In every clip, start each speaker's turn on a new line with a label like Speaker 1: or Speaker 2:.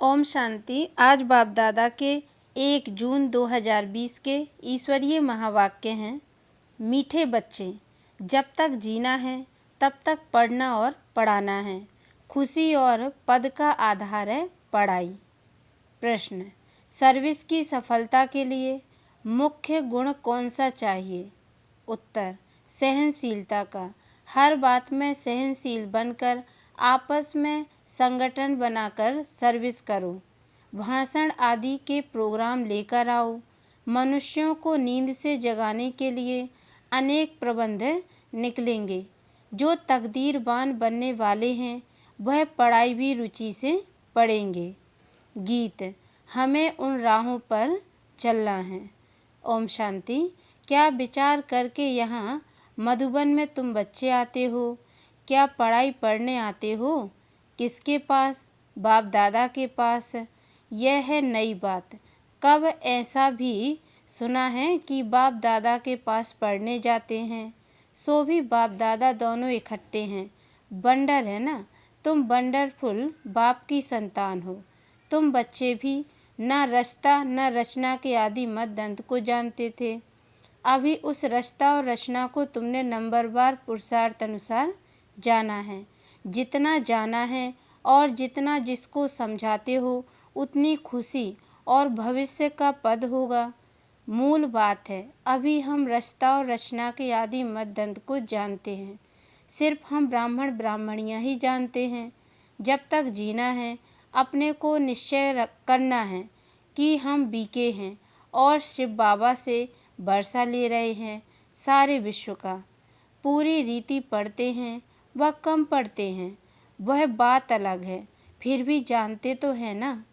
Speaker 1: ओम शांति। आज बाप दादा के 1 जून 2020 के ईश्वरीय महावाक्य हैं। मीठे बच्चे, जब तक जीना है तब तक पढ़ना और पढ़ाना है। खुशी और पद का आधार है पढ़ाई। प्रश्न, सर्विस की सफलता के लिए मुख्य गुण कौन सा चाहिए? उत्तर, सहनशीलता का। हर बात में सहनशील बनकर आपस में संगठन बनाकर सर्विस करो। भाषण आदि के प्रोग्राम लेकर आओ। मनुष्यों को नींद से जगाने के लिए अनेक प्रबंध निकलेंगे। जो तकदीरवान बनने वाले हैं वह पढ़ाई भी रुचि से पढ़ेंगे। गीत, हमें उन राहों पर चलना है। ओम शांति। क्या विचार करके यहाँ मधुबन में तुम बच्चे आते हो? क्या पढ़ाई पढ़ने आते हो? किसके पास? बाप दादा के पास। यह है नई बात। कब ऐसा भी सुना है कि बाप दादा के पास पढ़ने जाते हैं? सो भी बाप दादा दोनों इकट्ठे हैं। बंडर है ना? तुम वंडरफुल बाप की संतान हो। तुम बच्चे भी न रचता न रचना के आदि मत दंत को जानते थे। अभी उस रचता और रचना को तुमने नंबरवार पुरुषार्थ अनुसार जाना है। जितना जाना है और जितना जिसको समझाते हो उतनी खुशी और भविष्य का पद होगा। मूल बात है, अभी हम रचता और रचना के आदि मत दंत को जानते हैं। सिर्फ हम ब्राह्मण ब्राह्मणियाँ ही जानते हैं। जब तक जीना है अपने को निश्चय करना है कि हम बीके हैं और शिव बाबा से वर्षा ले रहे हैं। सारे विश्व का पूरी रीति पढ़ते हैं व कम पढ़ते हैं, वह बात अलग है। फिर भी जानते तो हैं ना,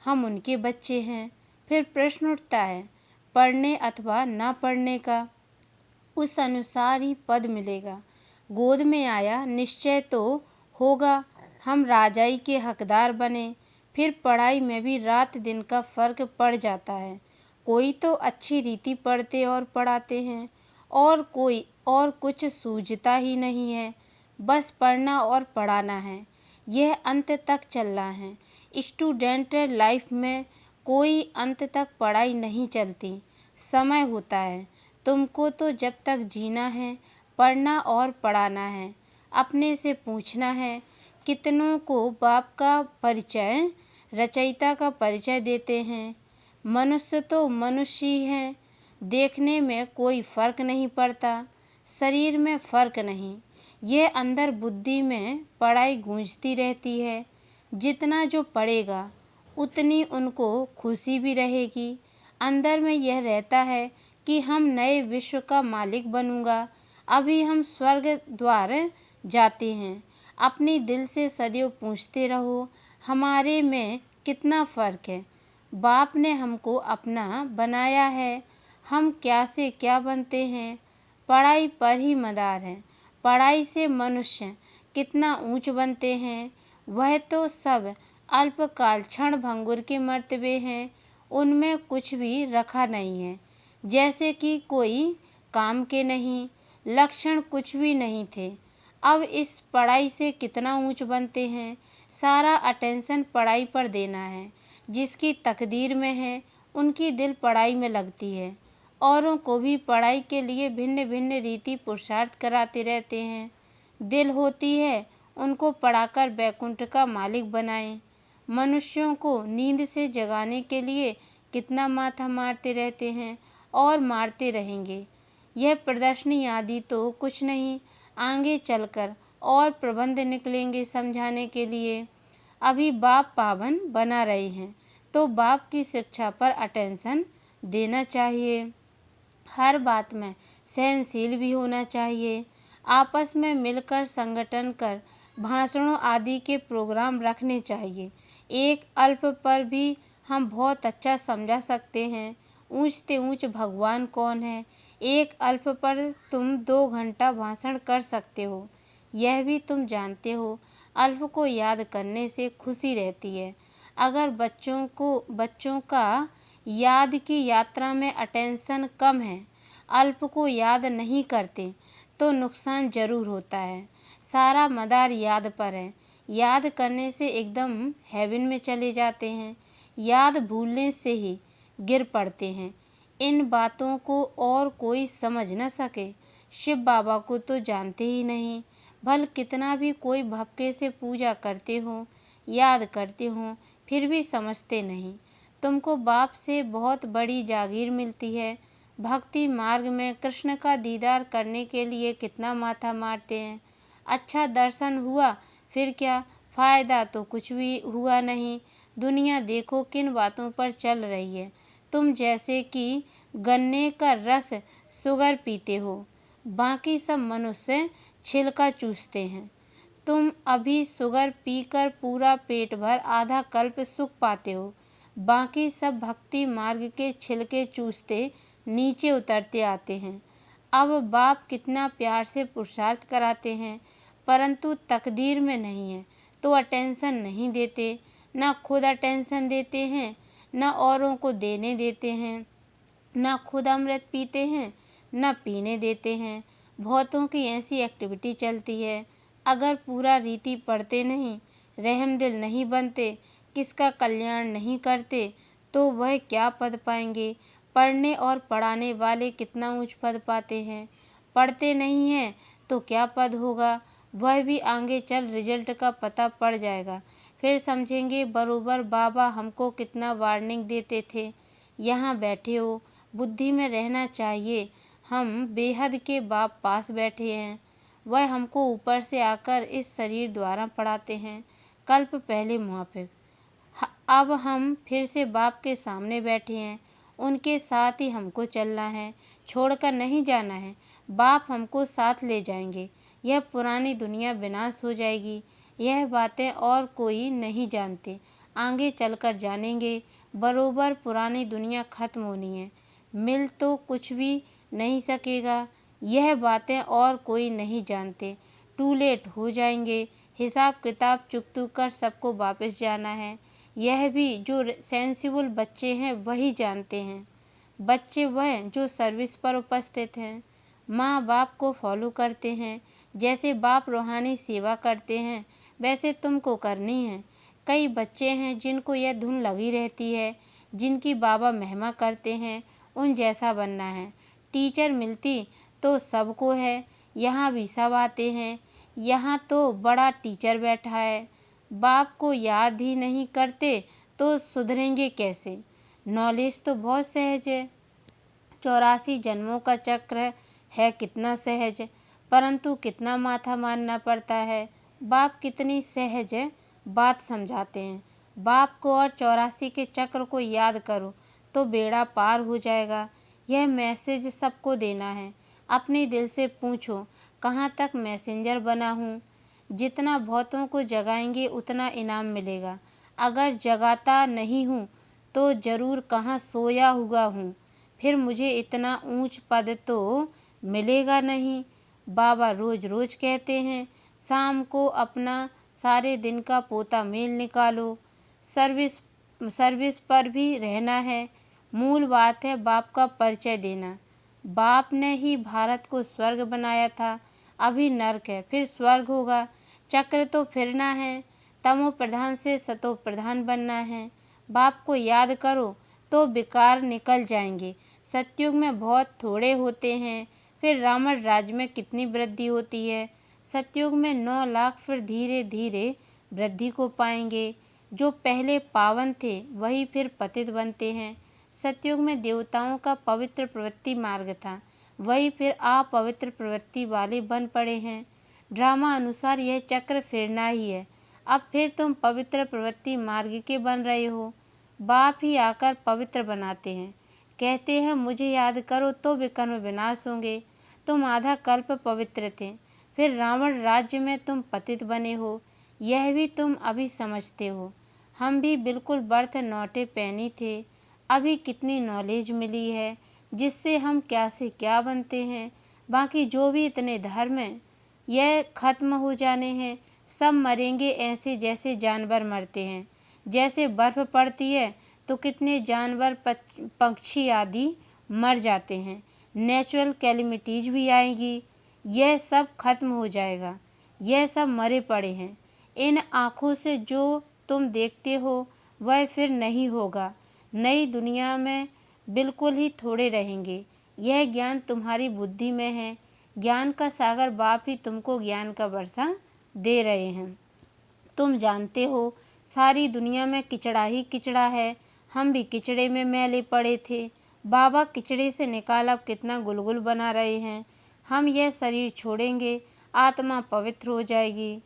Speaker 1: हम उनके बच्चे हैं। फिर प्रश्न उठता है पढ़ने अथवा ना पढ़ने का। उस अनुसार ही पद मिलेगा। गोद में आया निश्चय तो होगा हम राजाई के हकदार बने। फिर पढ़ाई में भी रात दिन का फर्क पड़ जाता है। कोई तो अच्छी रीति पढ़ते और पढ़ाते हैं और कोई और कुछ सूझता ही नहीं है। बस पढ़ना और पढ़ाना है, यह अंत तक चलना है। स्टूडेंट लाइफ में कोई अंत तक पढ़ाई नहीं चलती, समय होता है। तुमको तो जब तक जीना है पढ़ना और पढ़ाना है। अपने से पूछना है कितनों को बाप का परिचय, रचयिता का परिचय देते हैं। मनुष्य तो मनुष्य ही हैं। देखने में कोई फर्क नहीं पड़ता, शरीर में फर्क नहीं। यह अंदर बुद्धि में पढ़ाई गूंजती रहती है। जितना जो पढ़ेगा उतनी उनको खुशी भी रहेगी। अंदर में यह रहता है कि हम नए विश्व का मालिक बनूंगा। अभी हम स्वर्ग द्वार जाते हैं। अपनी दिल से सदैव पूछते रहो हमारे में कितना फ़र्क है। बाप ने हमको अपना बनाया है, हम क्या से क्या बनते हैं। पढ़ाई पर ही मदार है। पढ़ाई से मनुष्य कितना ऊंच बनते हैं। वह तो सब अल्पकाल क्षण भंगुर के मर्तबे हैं, उनमें कुछ भी रखा नहीं है। जैसे कि कोई काम के नहीं, लक्षण कुछ भी नहीं थे। अब इस पढ़ाई से कितना ऊंच बनते हैं। सारा अटेंशन पढ़ाई पर देना है। जिसकी तकदीर में है उनकी दिल पढ़ाई में लगती है। औरों को भी पढ़ाई के लिए भिन्न भिन्न रीति पुरुषार्थ कराते रहते हैं। दिल होती है उनको पढ़ाकर बैकुंठ का मालिक बनाएं। मनुष्यों को नींद से जगाने के लिए कितना माथा मारते रहते हैं और मारते रहेंगे। यह प्रदर्शनी आदि तो कुछ नहीं, आगे चलकर और प्रबंध निकलेंगे समझाने के लिए। अभी बाप पावन बना रहे हैं तो बाप की शिक्षा पर अटेंशन देना चाहिए। हर बात में सहनशील भी होना चाहिए। आपस में मिलकर संगठन कर भाषणों आदि के प्रोग्राम रखने चाहिए। एक अल्प पर भी हम बहुत अच्छा समझा सकते हैं। ऊंचते ऊंच भगवान कौन है। एक अल्प पर तुम 2 घंटा भाषण कर सकते हो, यह भी तुम जानते हो। अल्प को याद करने से खुशी रहती है। अगर बच्चों का याद की यात्रा में अटेंशन कम है, अल्प को याद नहीं करते तो नुकसान जरूर होता है। सारा मदार याद पर है। याद करने से एकदम हेवन में चले जाते हैं, याद भूलने से ही गिर पड़ते हैं। इन बातों को और कोई समझ न सके। शिव बाबा को तो जानते ही नहीं, भल कितना भी कोई भक्ति से पूजा करते हो, याद करते हो, फिर भी समझते नहीं। तुमको बाप से बहुत बड़ी जागीर मिलती है। भक्ति मार्ग में कृष्ण का दीदार करने के लिए कितना माथा मारते हैं। अच्छा दर्शन हुआ, फिर क्या फायदा, तो कुछ भी हुआ नहीं। दुनिया देखो किन बातों पर चल रही है। तुम जैसे कि गन्ने का रस शुगर पीते हो, बाकी सब मनुष्य छिलका चूसते हैं। तुम अभी शुगर पीकर पूरा पेट भर आधा कल्प सुख पाते हो, बाकी सब भक्ति मार्ग के छिलके चूसते नीचे उतरते आते हैं। अब बाप कितना प्यार से पुरुषार्थ कराते हैं, परंतु तकदीर में नहीं है तो अटेंशन नहीं देते। न खुद अटेंशन देते हैं, न औरों को देने देते हैं। न खुद अमृत पीते हैं, न पीने देते हैं। बहुतों की ऐसी एक्टिविटी चलती है। अगर पूरा रीति पढ़ते नहीं, रहमदिल नहीं बनते, किसका कल्याण नहीं करते, तो वह क्या पद पाएंगे। पढ़ने और पढ़ाने वाले कितना ऊंच पद पाते हैं। पढ़ते नहीं हैं तो क्या पद होगा, वह भी आगे चल रिजल्ट का पता पड़ जाएगा। फिर समझेंगे बरोबर बाबा हमको कितना वार्निंग देते थे। यहाँ बैठे हो, बुद्धि में रहना चाहिए। हम बेहद के बाप पास बैठे हैं, वह हमको ऊपर से आकर इस शरीर द्वारा पढ़ाते हैं। कल्प पहले मुआफिक, अब हम फिर से बाप के सामने बैठे हैं, उनके साथ ही हमको चलना है, छोड़कर नहीं जाना है। बाप हमको साथ ले जाएंगे, यह पुरानी दुनिया विनाश हो जाएगी। यह बातें और कोई नहीं जानते, आगे चलकर जानेंगे। बरोबर पुरानी दुनिया खत्म होनी है, मिल तो कुछ भी नहीं सकेगा। यह बातें और कोई नहीं जानते, टू लेट हो जाएंगे। हिसाब किताब चुकतू कर सबको वापस जाना है। यह भी जो सेंसिबल बच्चे हैं वही जानते हैं। बच्चे वह जो सर्विस पर उपस्थित हैं, माँ बाप को फॉलो करते हैं। जैसे बाप रूहानी सेवा करते हैं वैसे तुमको करनी है। कई बच्चे हैं जिनको यह धुन लगी रहती है, जिनकी बाबा महिमा करते हैं, उन जैसा बनना है। टीचर मिलती तो सबको है, यहाँ भी सब आते हैं। यहाँ तो बड़ा टीचर बैठा है, बाप को याद ही नहीं करते तो सुधरेंगे कैसे। नॉलेज तो बहुत सहज है, 84 जन्मों का चक्र है, कितना सहज, परंतु कितना माथा मारना पड़ता है। बाप कितनी सहज बात समझाते हैं। बाप को और 84 के चक्र को याद करो तो बेड़ा पार हो जाएगा। यह मैसेज सबको देना है। अपने दिल से पूछो कहाँ तक मैसेंजर बना हूँ। जितना बहुतों को जगाएंगे उतना इनाम मिलेगा। अगर जगाता नहीं हूँ तो ज़रूर कहाँ सोया हुआ हूँ, फिर मुझे इतना ऊंच पद तो मिलेगा नहीं। बाबा रोज रोज कहते हैं शाम को अपना सारे दिन का पोता मेल निकालो। सर्विस पर भी रहना है। मूल बात है बाप का परिचय देना। बाप ने ही भारत को स्वर्ग बनाया था, अभी नर्क है, फिर स्वर्ग होगा। चक्र तो फिरना है, तमो प्रधान से सतो प्रधान बनना है। बाप को याद करो तो विकार निकल जाएंगे। सतयुग में बहुत थोड़े होते हैं, फिर रावण राज्य में कितनी वृद्धि होती है। सतयुग में 9 लाख, फिर धीरे धीरे वृद्धि को पाएंगे। जो पहले पावन थे वही फिर पतित बनते हैं। सतयुग में देवताओं का पवित्र प्रवृत्ति मार्ग था, वही फिर अपवित्र प्रवृत्ति वाले बन पड़े हैं। ड्रामा अनुसार यह चक्र फिरना ही है। अब फिर तुम पवित्र प्रवृत्ति मार्ग के बन रहे हो। बाप ही आकर पवित्र बनाते हैं, कहते हैं मुझे याद करो तो विकर्म विनाश होंगे। तुम आधा कल्प पवित्र थे, फिर रावण राज्य में तुम पतित बने हो, यह भी तुम अभी समझते हो। हम भी बिल्कुल बर्थ नौटे पैनी थे, अभी कितनी नॉलेज मिली है जिससे हम क्या से क्या बनते हैं। बाकी जो भी इतने धर्म हैं यह खत्म हो जाने हैं। सब मरेंगे ऐसे जैसे जानवर मरते हैं। जैसे बर्फ़ पड़ती है तो कितने जानवर पक्षी आदि मर जाते हैं। नेचुरल कैलेमिटीज भी आएगी, यह सब खत्म हो जाएगा। यह सब मरे पड़े हैं, इन आँखों से जो तुम देखते हो वह फिर नहीं होगा। नई दुनिया में बिल्कुल ही थोड़े रहेंगे। यह ज्ञान तुम्हारी बुद्धि में है। ज्ञान का सागर बाप ही तुमको ज्ञान का वर्षा दे रहे हैं। तुम जानते हो सारी दुनिया में किचड़ा ही किचड़ा है। हम भी किचड़े में मैले पड़े थे। बाबा किचड़े से निकाल अब कितना गुलगुल बना रहे हैं। हम यह शरीर छोड़ेंगे, आत्मा पवित्र हो जाएगी।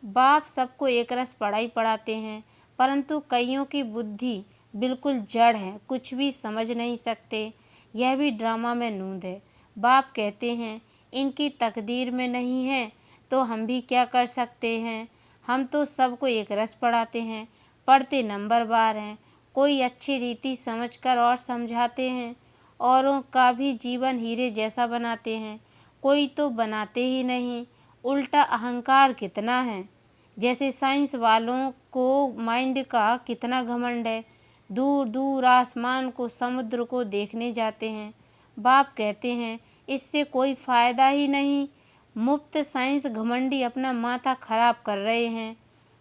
Speaker 1: बाप सबको एक रस पढ़ाई पढ़ाते हैं, परंतु कईयों की बुद्धि बिल्कुल जड़ है, कुछ भी समझ नहीं सकते। यह भी ड्रामा में नूंद है। बाप कहते हैं इनकी तकदीर में नहीं है तो हम भी क्या कर सकते हैं। हम तो सबको एक रस पढ़ाते हैं, पढ़ते नंबर बार हैं। कोई अच्छी रीति समझकर और समझाते हैं, औरों का भी जीवन हीरे जैसा बनाते हैं। कोई तो बनाते ही नहीं। उल्टा अहंकार कितना है। जैसे साइंस वालों को माइंड का कितना घमंड है। दूर दूर आसमान को, समुद्र को देखने जाते हैं। बाप कहते हैं इससे कोई फ़ायदा ही नहीं। मुफ्त साइंस घमंडी अपना माथा खराब कर रहे हैं।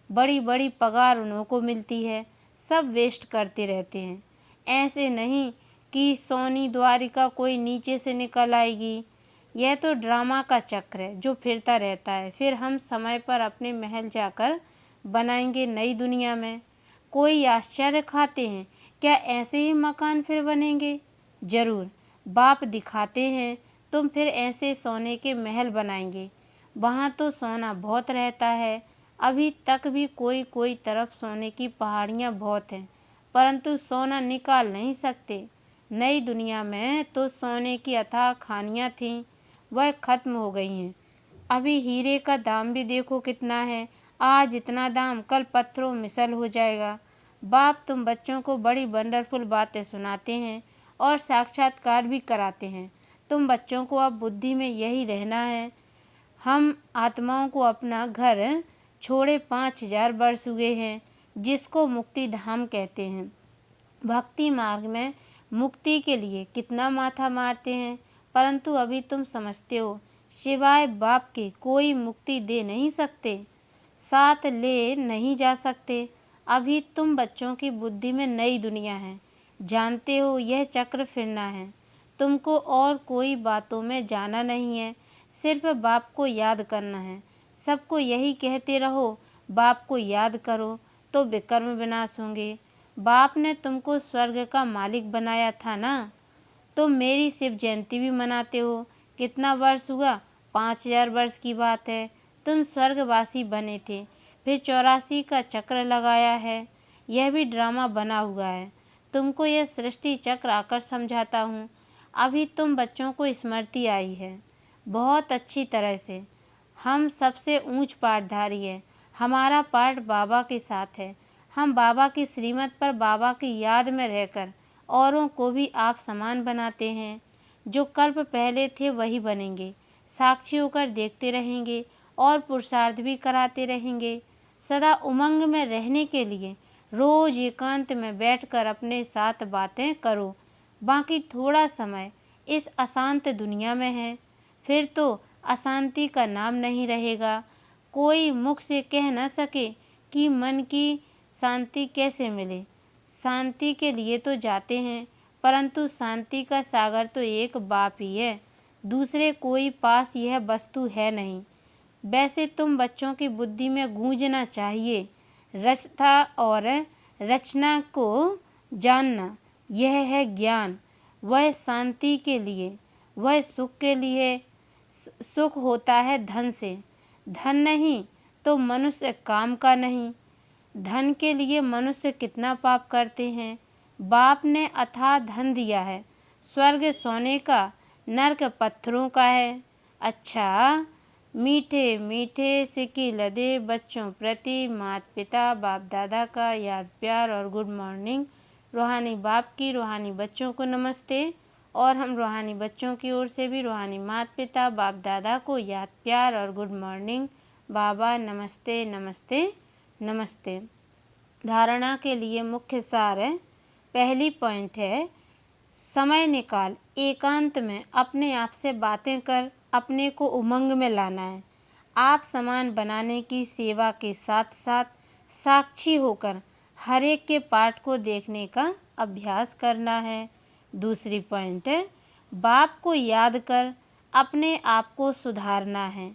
Speaker 1: बड़ी बड़ी पगार उन्हों को मिलती है, सब वेस्ट करते रहते हैं। ऐसे नहीं कि सोनी द्वारिका कोई नीचे से निकल आएगी। यह तो ड्रामा का चक्र है जो फिरता रहता है। फिर हम समय पर अपने महल जाकर बनाएंगे नई दुनिया में। कोई आश्चर्य खाते हैं, क्या ऐसे ही मकान फिर बनेंगे? जरूर, बाप दिखाते हैं तुम फिर ऐसे सोने के महल बनाएंगे। वहाँ तो सोना बहुत रहता है। अभी तक भी कोई कोई तरफ सोने की पहाड़ियाँ बहुत हैं, परंतु सोना निकाल नहीं सकते। नई दुनिया में तो सोने की अथाह खानियाँ थीं, वह खत्म हो गई हैं। अभी हीरे का दाम भी देखो कितना है। आज इतना दाम, कल पत्थरों मिसल हो जाएगा। बाप तुम बच्चों को बड़ी वंडरफुल बातें सुनाते हैं और साक्षात्कार भी कराते हैं। तुम बच्चों को अब बुद्धि में यही रहना है। हम आत्माओं को अपना घर छोड़े 5000 वर्ष हुए हैं, जिसको मुक्ति धाम कहते हैं। भक्ति मार्ग में मुक्ति के लिए कितना माथा मारते हैं, परंतु अभी तुम समझते हो सिवाय बाप के कोई मुक्ति दे नहीं सकते, साथ ले नहीं जा सकते। अभी तुम बच्चों की बुद्धि में नई दुनिया है। जानते हो यह चक्र फिरना है। तुमको और कोई बातों में जाना नहीं है, सिर्फ बाप को याद करना है। सबको यही कहते रहो, बाप को याद करो तो विकर्म विनाश होंगे। बाप ने तुमको स्वर्ग का मालिक बनाया था ना। तुम मेरी शिव जयंती भी मनाते हो। कितना वर्ष हुआ? 5000 वर्ष की बात है। तुम स्वर्गवासी बने थे, फिर 84 का चक्र लगाया है। यह भी ड्रामा बना हुआ है। तुमको यह सृष्टि चक्र आकर समझाता हूँ। अभी तुम बच्चों को स्मृति आई है बहुत अच्छी तरह से। हम सबसे ऊंच पाठधारी है। हमारा पाठ बाबा के साथ है। हम बाबा की श्रीमत पर बाबा की याद में रहकर औरों को भी आप समान बनाते हैं। जो कल्प पहले थे वही बनेंगे। साक्षी होकर देखते रहेंगे और पुरुषार्थ भी कराते रहेंगे। सदा उमंग में रहने के लिए रोज एकांत में बैठकर अपने साथ बातें करो। बाकी थोड़ा समय इस अशांत दुनिया में है, फिर तो अशांति का नाम नहीं रहेगा। कोई मुख से कह न सके कि मन की शांति कैसे मिले। शांति के लिए तो जाते हैं, परंतु शांति का सागर तो एक बाप ही है, दूसरे कोई पास यह वस्तु है नहीं। वैसे तुम बच्चों की बुद्धि में गूंजना चाहिए, रचता और रचना को जानना, यह है ज्ञान। वह शांति के लिए, वह सुख के लिए। सुख होता है धन से, धन नहीं तो मनुष्य काम का नहीं। धन के लिए मनुष्य कितना पाप करते हैं। बाप ने अथाह धन दिया है। स्वर्ग सोने का, नरक पत्थरों का है। अच्छा, मीठे मीठे सिक्की लदे बच्चों प्रति माता पिता बाप दादा का याद प्यार और गुड मॉर्निंग। रूहानी बाप की रूहानी बच्चों को नमस्ते, और हम रूहानी बच्चों की ओर से भी रूहानी माता पिता बाप दादा को याद प्यार और गुड मॉर्निंग। बाबा नमस्ते नमस्ते नमस्ते। धारणा के लिए मुख्य सार है। पहली पॉइंट है, समय निकाल एकांत में अपने आप से बातें कर अपने को उमंग में लाना है। आप समान बनाने की सेवा के साथ साथ साक्षी होकर हर एक के पाठ को देखने का अभ्यास करना है। दूसरी पॉइंट है, बाप को याद कर अपने आप को सुधारना है।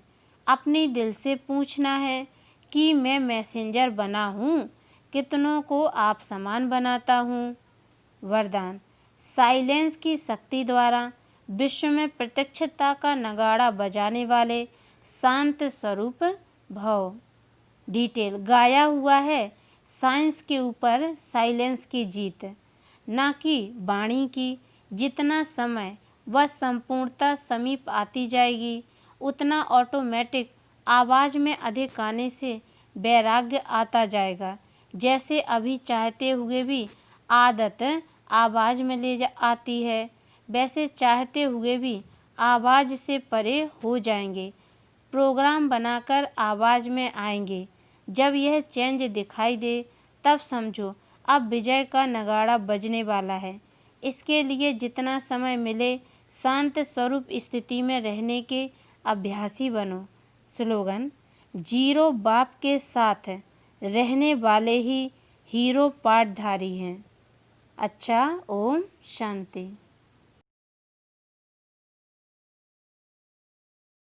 Speaker 1: अपने दिल से पूछना है कि मैं मैसेंजर बना हूँ, कितनों को आप समान बनाता हूँ। वरदान, साइलेंस की शक्ति द्वारा विश्व में प्रत्यक्षता का नगाड़ा बजाने वाले शांत स्वरूप भव। डिटेल, गाया हुआ है साइंस के ऊपर साइलेंस की जीत, ना कि वाणी की। जितना समय वह संपूर्णता समीप आती जाएगी, उतना ऑटोमेटिक आवाज़ में अधिक आने से वैराग्य आता जाएगा। जैसे अभी चाहते हुए भी आदत आवाज़ में आती है, वैसे चाहते हुए भी आवाज़ से परे हो जाएंगे। प्रोग्राम बनाकर आवाज़ में आएंगे। जब यह चेंज दिखाई दे तब समझो अब विजय का नगाड़ा बजने वाला है। इसके लिए जितना समय मिले शांत स्वरूप स्थिति में रहने के अभ्यासी बनो। स्लोगन, जीरो बाप के साथ रहने वाले ही हीरो पाठधारी हैं। अच्छा, ओम शांति।